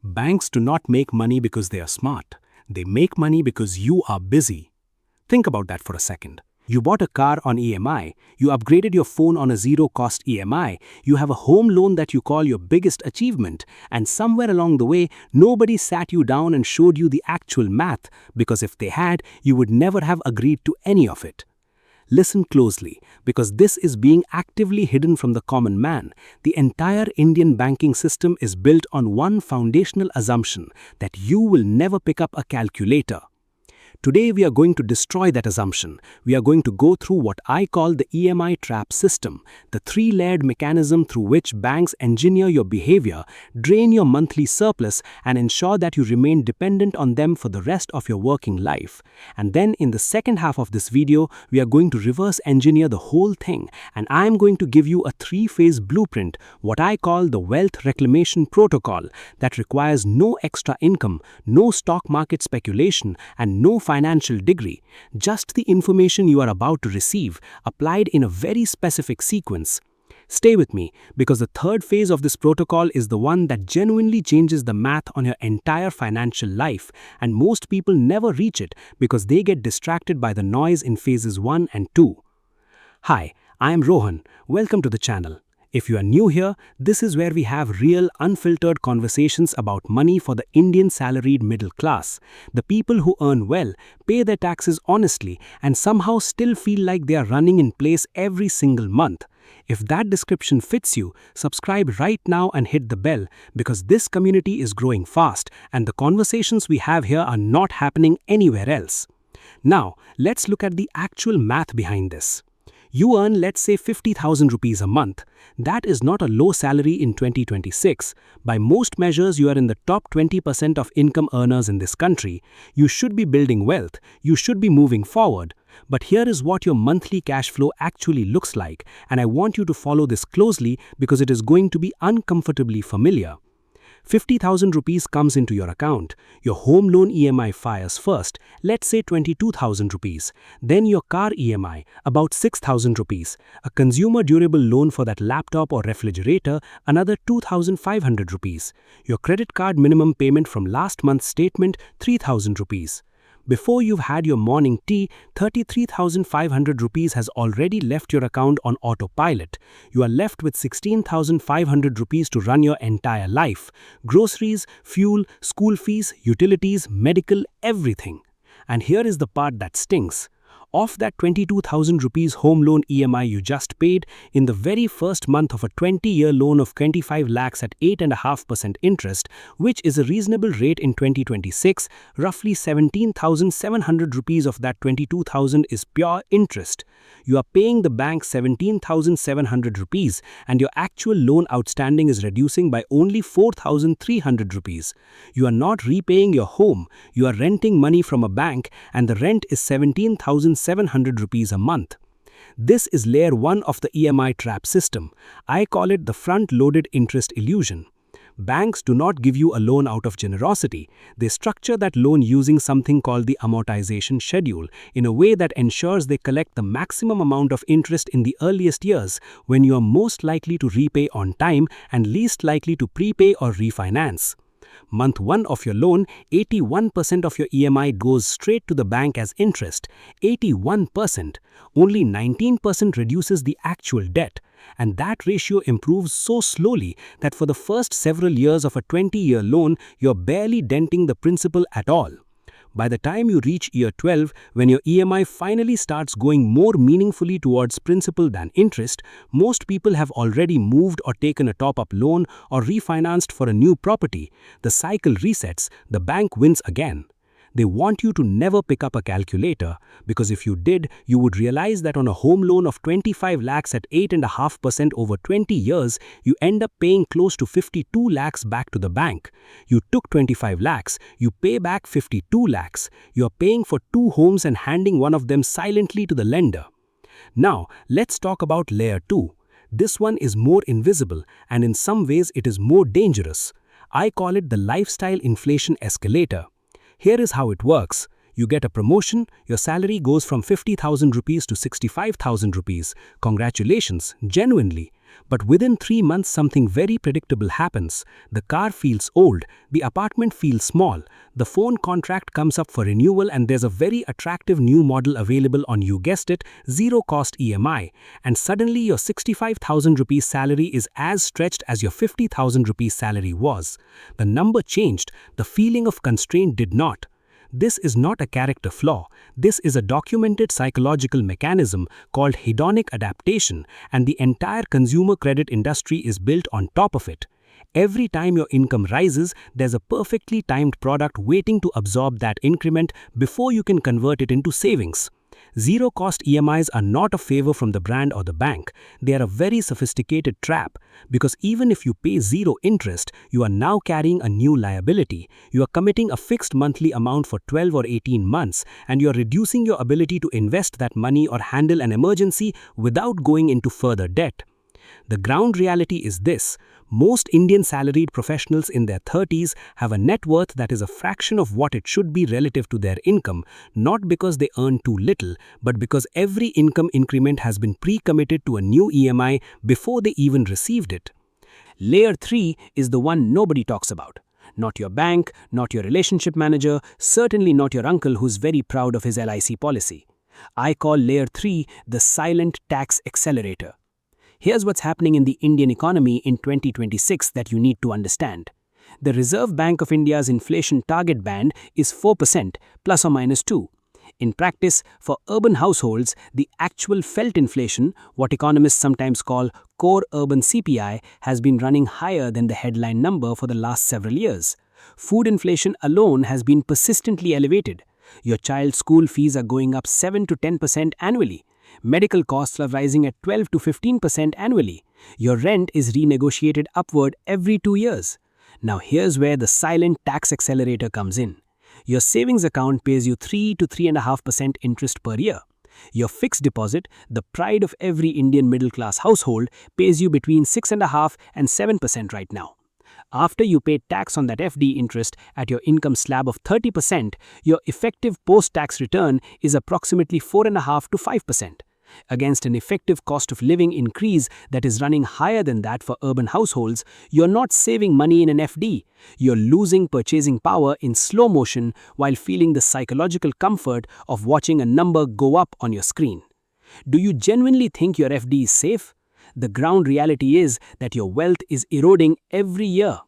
Banks do not make money because they are smart. They make money because you are busy. Think about that for a second. You bought a car on EMI, you upgraded your phone on a zero-cost EMI, you have a home loan that you call your biggest achievement, and somewhere along the way, nobody sat you down and showed you the actual math, because if they had, you would never have agreed to any of it. Listen closely, because this is being actively hidden from the common man. The entire Indian banking system is built on one foundational assumption, that you will never pick up a calculator. Today we are going to destroy that assumption. We are going to go through what I call the EMI Trap System, the three-layered mechanism through which banks engineer your behavior, drain your monthly surplus, and ensure that you remain dependent on them for the rest of your working life. And then in the second half of this video, we are going to reverse engineer the whole thing, and I am going to give you a three-phase blueprint, what I call the Wealth Reclamation Protocol, that requires no extra income, no stock market speculation, and no financial degree, just the information you are about to receive, applied in a very specific sequence. Stay with me, because the third phase of this protocol is the one that genuinely changes the math on your entire financial life, and most people never reach it because they get distracted by the noise in phases 1 and 2. Hi, I am Rohan. Welcome to the channel. If you are new here, this is where we have real, unfiltered conversations about money for the Indian salaried middle class, the people who earn well, pay their taxes honestly, and somehow still feel like they are running in place every single month. If that description fits you, subscribe right now and hit the bell, because this community is growing fast and the conversations we have here are not happening anywhere else. Now, let's look at the actual math behind this. You earn, let's say, 50,000 rupees a month. That is not a low salary in 2026. By most measures, you are in the top 20% of income earners in this country. You should be building wealth. You should be moving forward. But here is what your monthly cash flow actually looks like, and I want you to follow this closely because it is going to be uncomfortably familiar. 50,000 rupees comes into your account. Your home loan EMI fires first, let's say 22,000 rupees. Then your car EMI, about 6,000 rupees. A consumer durable loan for that laptop or refrigerator, another 2,500 rupees. Your credit card minimum payment from last month's statement, 3,000 rupees. Before you've had your morning tea, 33,500 rupees has already left your account on autopilot. You are left with 16,500 rupees to run your entire life. Groceries, fuel, school fees, utilities, medical, everything. And here is the part that stings. Of that 22,000 rupees home loan EMI you just paid, in the very first month of a 20-year loan of 25 lakhs at 8.5% interest, which is a reasonable rate in 2026, roughly 17,700 rupees of that 22,000 is pure interest. You are paying the bank 17,700 rupees, and your actual loan outstanding is reducing by only 4,300 rupees. You are not repaying your home, you are renting money from a bank, and the rent is 17,700 rupees a month. This is layer 1 of the EMI trap system. I call it the front-loaded interest illusion. Banks do not give you a loan out of generosity. They structure that loan using something called the amortization schedule in a way that ensures they collect the maximum amount of interest in the earliest years, when you are most likely to repay on time and least likely to prepay or refinance. Month 1 of your loan, 81% of your EMI goes straight to the bank as interest. 81%. Only 19% reduces the actual debt. And that ratio improves so slowly that for the first several years of a 20-year loan, you're barely denting the principal at all. By the time you reach year 12, when your EMI finally starts going more meaningfully towards principal than interest, most people have already moved or taken a top-up loan or refinanced for a new property. The cycle resets, the bank wins again. They want you to never pick up a calculator, because if you did, you would realize that on a home loan of 25 lakhs at 8.5% over 20 years, you end up paying close to 52 lakhs back to the bank. You took 25 lakhs, you pay back 52 lakhs. You are paying for 2 homes and handing one of them silently to the lender. Now, let's talk about layer 2. This one is more invisible, and in some ways it is more dangerous. I call it the lifestyle inflation escalator. Here is how it works. You get a promotion, your salary goes from 50,000 rupees to 65,000 rupees. Congratulations, genuinely. But within 3 months, something very predictable happens. The car feels old, the apartment feels small, the phone contract comes up for renewal, and there's a very attractive new model available on, you guessed it, zero-cost EMI. And suddenly your 65,000 rupees salary is as stretched as your 50,000 rupees salary was. The number changed, the feeling of constraint did not. This is not a character flaw. This is a documented psychological mechanism called hedonic adaptation, and the entire consumer credit industry is built on top of it. Every time your income rises, there's a perfectly timed product waiting to absorb that increment before you can convert it into savings. Zero-cost EMIs are not a favor from the brand or the bank. They are a very sophisticated trap, because even if you pay zero interest, you are now carrying a new liability. You are committing a fixed monthly amount for 12 or 18 months, and you are reducing your ability to invest that money or handle an emergency without going into further debt. The ground reality is this: most Indian salaried professionals in their 30s have a net worth that is a fraction of what it should be relative to their income, not because they earn too little, but because every income increment has been pre-committed to a new EMI before they even received it. Layer 3 is the one nobody talks about. Not your bank, not your relationship manager, certainly not your uncle who's very proud of his LIC policy. I call Layer 3 the silent tax accelerator. Here's what's happening in the Indian economy in 2026 that you need to understand. The Reserve Bank of India's inflation target band is 4% plus or minus 2. In practice, for urban households, the actual felt inflation, what economists sometimes call core urban CPI, has been running higher than the headline number for the last several years. Food inflation alone has been persistently elevated. Your child's school fees are going up 7 to 10% annually. Medical costs are rising at 12 to 15% annually. Your rent is renegotiated upward every 2 years. Now here's where the silent tax accelerator comes in. Your savings account pays you 3 to 3.5% interest per year. Your fixed deposit, the pride of every Indian middle-class household, pays you between 6.5% and 7% right now. After you pay tax on that FD interest at your income slab of 30%, your effective post-tax return is approximately 4.5% to 5%. Against an effective cost of living increase that is running higher than that for urban households, you're not saving money in an FD. You're losing purchasing power in slow motion while feeling the psychological comfort of watching a number go up on your screen. Do you genuinely think your FD is safe? The ground reality is that your wealth is eroding every year.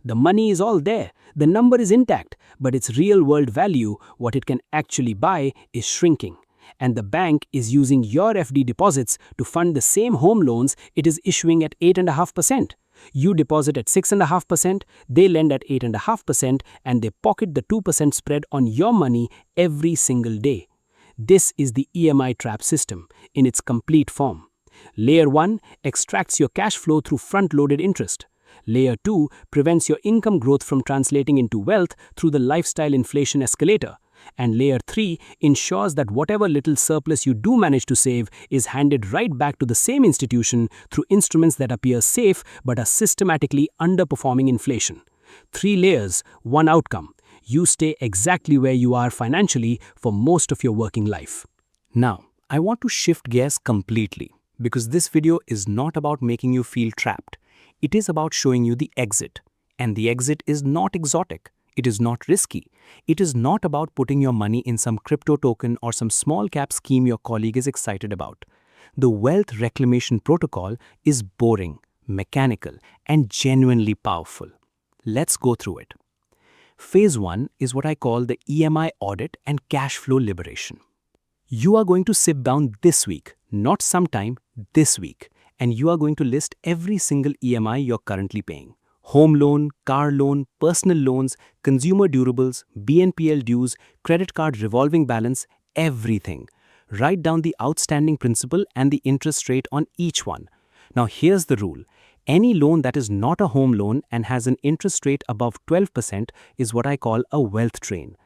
The money is all there, the number is intact, but its real-world value, what it can actually buy, is shrinking. And the bank is using your FD deposits to fund the same home loans it is issuing at 8.5%. You deposit at 6.5%, they lend at 8.5%, and they pocket the 2% spread on your money every single day. This is the EMI Trap System in its complete form. Layer 1 extracts your cash flow through front-loaded interest. Layer 2 prevents your income growth from translating into wealth through the lifestyle inflation escalator. And Layer 3 ensures that whatever little surplus you do manage to save is handed right back to the same institution through instruments that appear safe but are systematically underperforming inflation. 3 layers, 1 outcome. You stay exactly where you are financially for most of your working life. Now, I want to shift gears completely, because this video is not about making you feel trapped. It is about showing you the exit. And the exit is not exotic. It is not risky. It is not about putting your money in some crypto token or some small cap scheme your colleague is excited about. The Wealth Reclamation Protocol is boring, mechanical, and genuinely powerful. Let's go through it. Phase 1 is what I call the EMI Audit and cash flow liberation. You are going to sit down this week, not sometime, this week, and you are going to list every single EMI you're currently paying. Home loan, car loan, personal loans, consumer durables, BNPL dues, credit card revolving balance, everything. Write down the outstanding principal and the interest rate on each one. Now here's the rule. Any loan that is not a home loan and has an interest rate above 12% is what I call a wealth drain.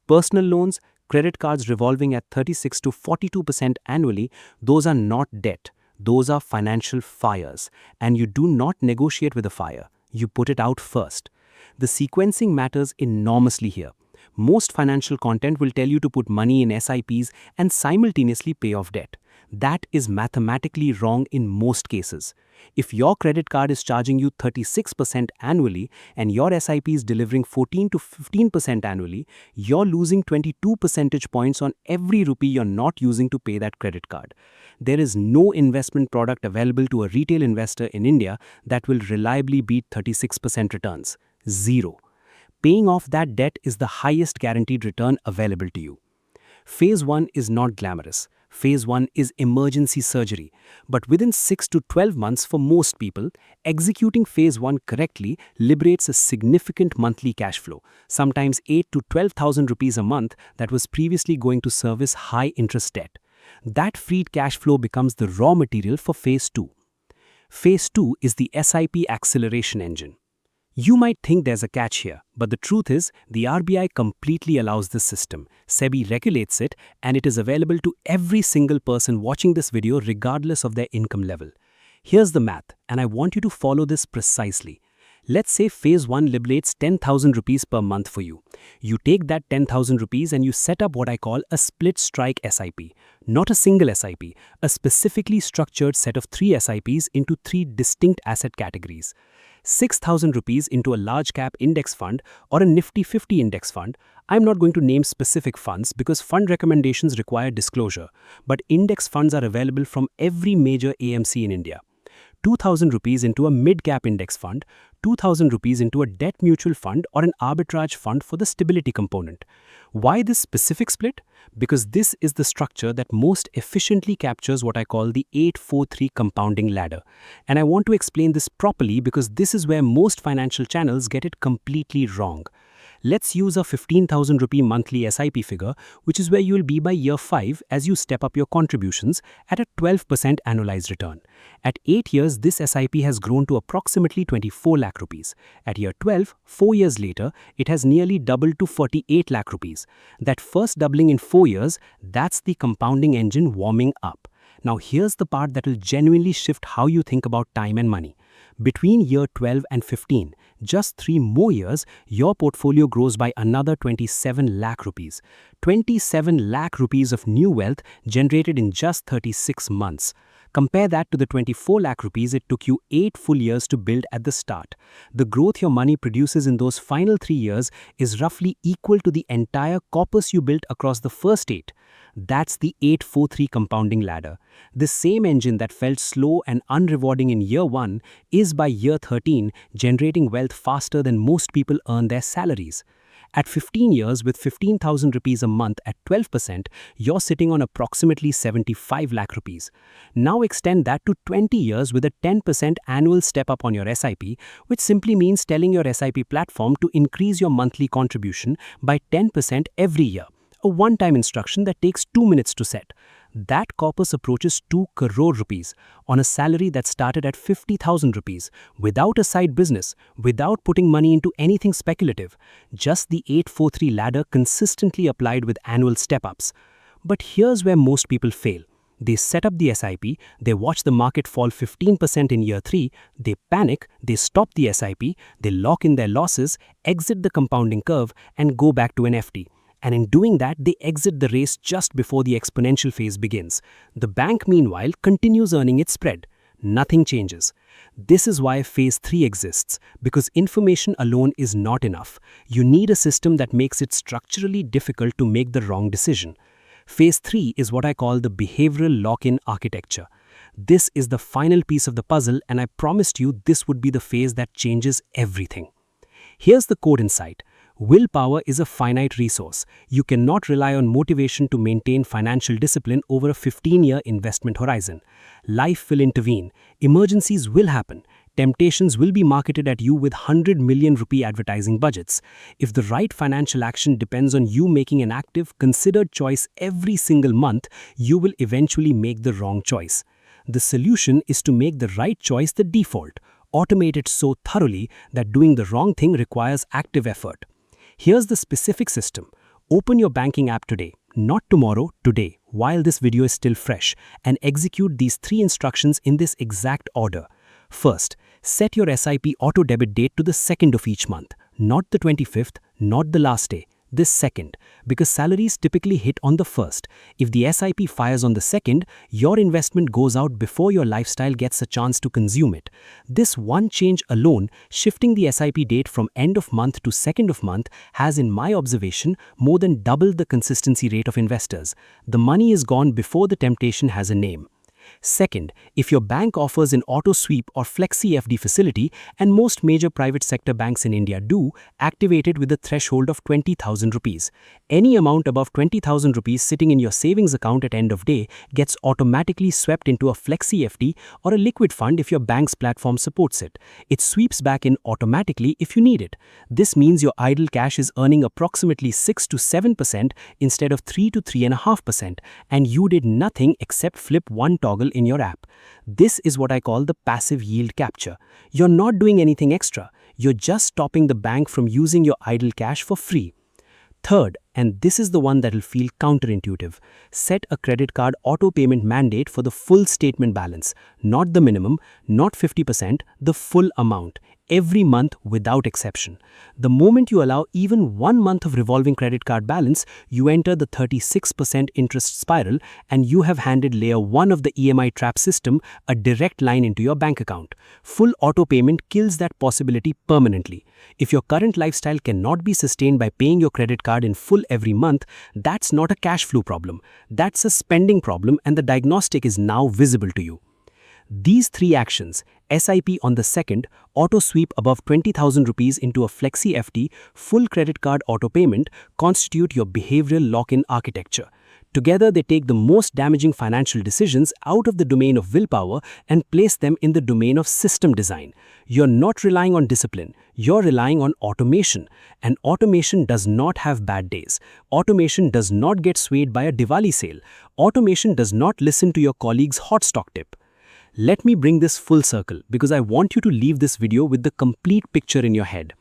Personal loans, credit cards revolving at 36 to 42% annually, those are not debt. Those are financial fires. And you do not negotiate with a fire. You put it out first. The sequencing matters enormously here. Most financial content will tell you to put money in SIPs and simultaneously pay off debt. That is mathematically wrong in most cases. If your credit card is charging you 36% annually and your SIP is delivering 14 to 15% annually, you're losing 22 percentage points on every rupee you're not using to pay that credit card. There is no investment product available to a retail investor in India that will reliably beat 36% returns. Zero. Paying off that debt is the highest guaranteed return available to you. Phase 1 is not glamorous. Phase 1 is emergency surgery. But within 6 to 12 months for most people, executing Phase 1 correctly liberates a significant monthly cash flow, sometimes 8 to 12,000 rupees a month that was previously going to service high interest debt. That freed cash flow becomes the raw material for Phase 2. Phase 2 is the SIP acceleration engine. You might think there's a catch here, but the truth is the RBI completely allows this system. SEBI regulates it, and it is available to every single person watching this video regardless of their income level. Here's the math, and I want you to follow this precisely. Let's say Phase 1 liberates 10,000 rupees per month for you. You take that 10,000 rupees and you set up what I call a split strike SIP. Not a single SIP, a specifically structured set of 3 SIPs into 3 distinct asset categories. 6,000 rupees into a large cap index fund or a Nifty 50 index fund. I'm not going to name specific funds because fund recommendations require disclosure, but index funds are available from every major AMC in India. 2,000 rupees into a mid-cap index fund, 2,000 rupees into a debt mutual fund or an arbitrage fund for the stability component. Why this specific split? Because this is the structure that most efficiently captures what I call the 8-4-3 compounding ladder. And I want to explain this properly because this is where most financial channels get it completely wrong. Let's use a 15,000 rupee monthly SIP figure, which is where you will be by year 5 as you step up your contributions at a 12% annualized return. At 8 years, this SIP has grown to approximately 24 lakh rupees. At year 12, 4 years later, it has nearly doubled to 48 lakh rupees. That first doubling in 4 years, that's the compounding engine warming up. Now here's the part that will genuinely shift how you think about time and money. Between year 12 and 15, just 3 more years, your portfolio grows by another 27 lakh rupees. 27 lakh rupees of new wealth generated in just 36 months. Compare that to the 24 lakh rupees it took you 8 full years to build at the start. The growth your money produces in those final 3 years is roughly equal to the entire corpus you built across the first 8. That's the 8-4-3 compounding ladder. The same engine that felt slow and unrewarding in year 1 is by year 13 generating wealth faster than most people earn their salaries. At 15 years with 15,000 rupees a month at 12%, you're sitting on approximately 75 lakh rupees. Now extend that to 20 years with a 10% annual step up on your SIP, which simply means telling your SIP platform to increase your monthly contribution by 10% every year. A one-time instruction that takes 2 minutes to set. That corpus approaches 2 crore rupees on a salary that started at 50,000 rupees, without a side business, without putting money into anything speculative, just the 8-4-3 ladder consistently applied with annual step-ups. But here's where most people fail. They set up the SIP, they watch the market fall 15% in year 3, they panic, they stop the SIP, they lock in their losses, exit the compounding curve, and go back to an FD. And in doing that, they exit the race just before the exponential phase begins. The bank, meanwhile, continues earning its spread. Nothing changes. This is why Phase 3 exists, because information alone is not enough. You need a system that makes it structurally difficult to make the wrong decision. Phase 3 is what I call the behavioral lock-in architecture. This is the final piece of the puzzle, and I promised you this would be the phase that changes everything. Here's the code insight. Willpower is a finite resource. You cannot rely on motivation to maintain financial discipline over a 15-year investment horizon. Life will intervene. Emergencies will happen. Temptations will be marketed at you with 100 million rupee advertising budgets. If the right financial action depends on you making an active, considered choice every single month, you will eventually make the wrong choice. The solution is to make the right choice the default. Automate it so thoroughly that doing the wrong thing requires active effort. Here's the specific system. Open your banking app today, not tomorrow, today, while this video is still fresh, and execute these 3 instructions in this exact order. First, set your SIP auto-debit date to the 2nd of each month, not the 25th, not the last day, This second, because salaries typically hit on the first. If the SIP fires on the second, your investment goes out before your lifestyle gets a chance to consume it. This one change alone, shifting the SIP date from end of month to second of month, has in my observation more than doubled the consistency rate of investors. The money is gone before the temptation has a name. Second, if your bank offers an auto sweep or flexi FD facility, and most major private sector banks in India do, activate it with a threshold of 20,000 rupees. Any amount above 20,000 rupees sitting in your savings account at end of day gets automatically swept into a flexi FD or a liquid fund if your bank's platform supports it. It sweeps back in automatically if you need it. This means your idle cash is earning approximately 6 to 7% instead of 3 to 3.5%, and you did nothing except flip one toggle in your app. This is what I call the passive yield capture. You're not doing anything extra. You're just stopping the bank from using your idle cash for free. Third, and this is the one that will feel counterintuitive, set a credit card auto payment mandate for the full statement balance, not the minimum, not 50%, the full amount, every month without exception. The moment you allow even 1 month of revolving credit card balance, you enter the 36% interest spiral, and you have handed layer 1 of the EMI Trap System a direct line into your bank account. Full auto payment kills that possibility permanently. If your current lifestyle cannot be sustained by paying your credit card in full every month, that's not a cash flow problem. That's a spending problem, and the diagnostic is now visible to you. These three actions, SIP on the second, auto sweep above 20,000 rupees into a flexi FD, full credit card auto payment, constitute your behavioral lock-in architecture. Together, they take the most damaging financial decisions out of the domain of willpower and place them in the domain of system design. You're not relying on discipline, you're relying on automation. And automation does not have bad days. Automation does not get swayed by a Diwali sale. Automation does not listen to your colleague's hot stock tip. Let me bring this full circle because I want you to leave this video with the complete picture in your head.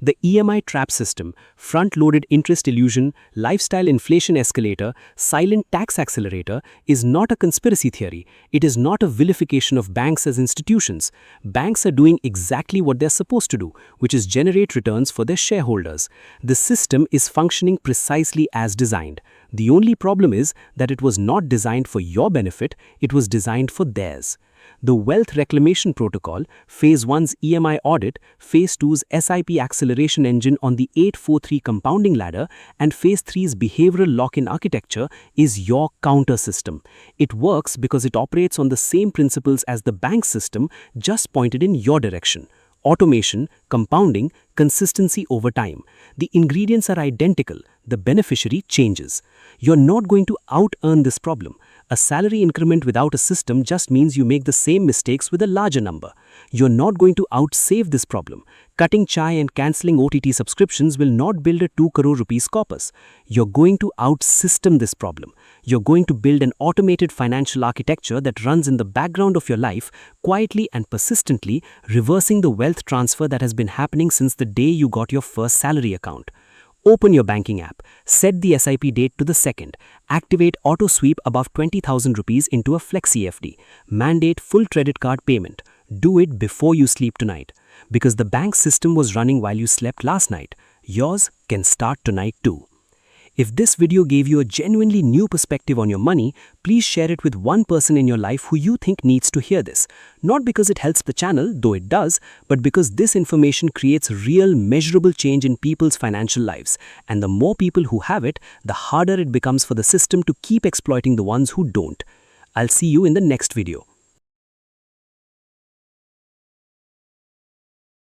The EMI Trap System, front-loaded interest illusion, lifestyle inflation escalator, silent tax accelerator is not a conspiracy theory. It is not a vilification of banks as institutions. Banks are doing exactly what they're supposed to do, which is generate returns for their shareholders. The system is functioning precisely as designed. The only problem is that it was not designed for your benefit, it was designed for theirs. The Wealth Reclamation Protocol, Phase 1's EMI Audit, Phase 2's SIP acceleration engine on the 843 compounding ladder, and Phase 3's behavioral lock-in architecture is your counter system. It works because it operates on the same principles as the bank system, just pointed in your direction. Automation, compounding, consistency over time. The ingredients are identical, the beneficiary changes. You're not going to out-earn this problem. A salary increment without a system just means you make the same mistakes with a larger number. You're not going to out-save this problem. Cutting chai and cancelling OTT subscriptions will not build a 2 crore rupees corpus. You're going to out-system this problem. You're going to build an automated financial architecture that runs in the background of your life, quietly and persistently, reversing the wealth transfer that has been happening since the day you got your first salary account. Open your banking app, set the SIP date to the second, activate auto sweep above 20,000 rupees into a flexi FD, mandate full credit card payment. Do it before you sleep tonight. Because the bank system was running while you slept last night, yours can start tonight too. If this video gave you a genuinely new perspective on your money, please share it with one person in your life who you think needs to hear this. Not because it helps the channel, though it does, but because this information creates real, measurable change in people's financial lives. And the more people who have it, the harder it becomes for the system to keep exploiting the ones who don't. I'll see you in the next video.